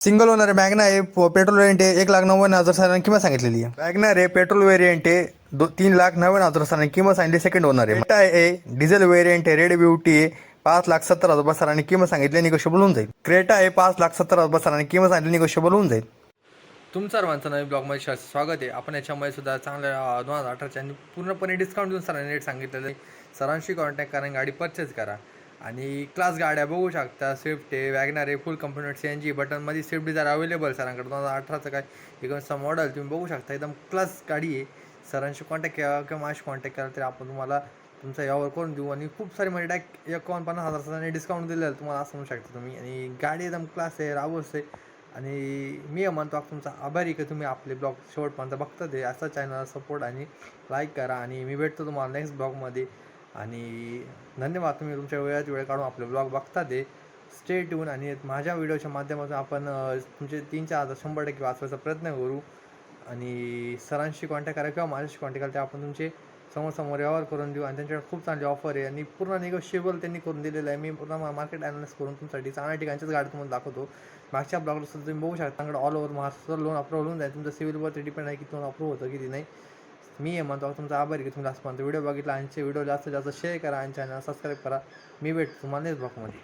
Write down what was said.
Single owner आहे. Magna आहे. Petrol variant आहे. 1,90,000 साधारण किंमत सांगितलेली आहे. वॅगनर आहे. पेट्रोल वेरियंट आहे. 3,90,000 साधारण किंमत सांगितली. सेकंड ओनर आहे. क्रेटा आहे. डिझेल वेरियंट आहे. रेड ब्युटी आहे. 5,70,000 साधारण किंमत सांगितली. निगोशिएबल होऊन जाईल. क्रेटा आहे. 5,70,000 साधारण किंमत सांगितली. निगोशिएबल होऊन जाईल. तुमचं सर्वांचं नवीन ब्लॉगमध्ये स्वागत आहे. आपण याच्यामध्ये सुद्धा चांगल्या 2018च्या आणि पूर्णपणे डिस्काउंट देऊन सरांनी रेट सांगितलेलं आहे. सरांशी कॉन्टॅक्ट करा, गाडी परचेस करा. आणि क्लास गाड्या बघू शकता. स्विफ्ट आहे, वॅगनर आहे, फुल कंपोनेंट CNG बटनमध्ये स्विफ्ट डिझायर अवेलेबल सरांकडे. 2018चं काय एकदम मॉडेल तुम्ही बघू शकता. एकदम क्लास गाडी आहे. सरांशी कॉन्टॅक्ट केला किंवा माझी कॉन्टॅक्ट केला तरी आपण तुम्हाला तुमचा यावर करून देऊ. आणि खूप सारी म्हणजे डायरेक्ट 51,50,000 डिस्काउंट दिलेलं तुम्हाला असं म्हणू शकता तुम्ही. आणि गाडी एकदम क्लास आहे, राबूस आहे. आणि मी म्हणतो तुमचा आभारी की तुम्ही आपले ब्लॉग शेवटपर्यंत बघता ते. असा चॅनल सपोर्ट आणि लाईक करा. आणि मी भेटतो तुम्हाला नेक्स्ट ब्लॉगमध्ये. आणि धन्यवाद, तुम्ही तुमच्या वेळ काढून आपले ब्लॉग बघता ते. Stay tune. आणि माझ्या व्हिडिओच्या माध्यमातून आपण तुमचे 3-4 100% वाचवायचा प्रयत्न करू. आणि सरांशी कॉन्टॅक्ट करा किंवा माझ्याशी कॉन्टॅक्ट करा, ते आपण तुमचे समोर व्यवहार करून देऊ. आणि त्यांच्याकडे खूप चांगली ऑफर आहे आणि पूर्ण निगोशिएबल त्यांनी करून दिलेलं आहे. मी पूर्ण मार्केट ॲनालिसिस करून तुमच्यासाठी चांगल्या ठिकाणच्याच गाडी तुम्हाला दाखवतो. मागच्या ब्लॉगला सुद्धा तुम्ही बघू शकता. चांगलं all over Maharashtra loan approval होऊन जाईल. तुमचं सिव्हिलवरती डिपेंड आहे की लोन अप्रूव्ह होतं किती नाही. मी हे म्हणतो तुमचा आभारी की तुम्ही लास्टपर्यंत व्हिडिओ बघितला. आणि व्हिडिओ जास्तीत जास्त शेअर करा आणि चॅनल सबस्क्राईब करा. मी भेटतो तुम्हाला नेक्स्ट ब्लॉगमध्ये.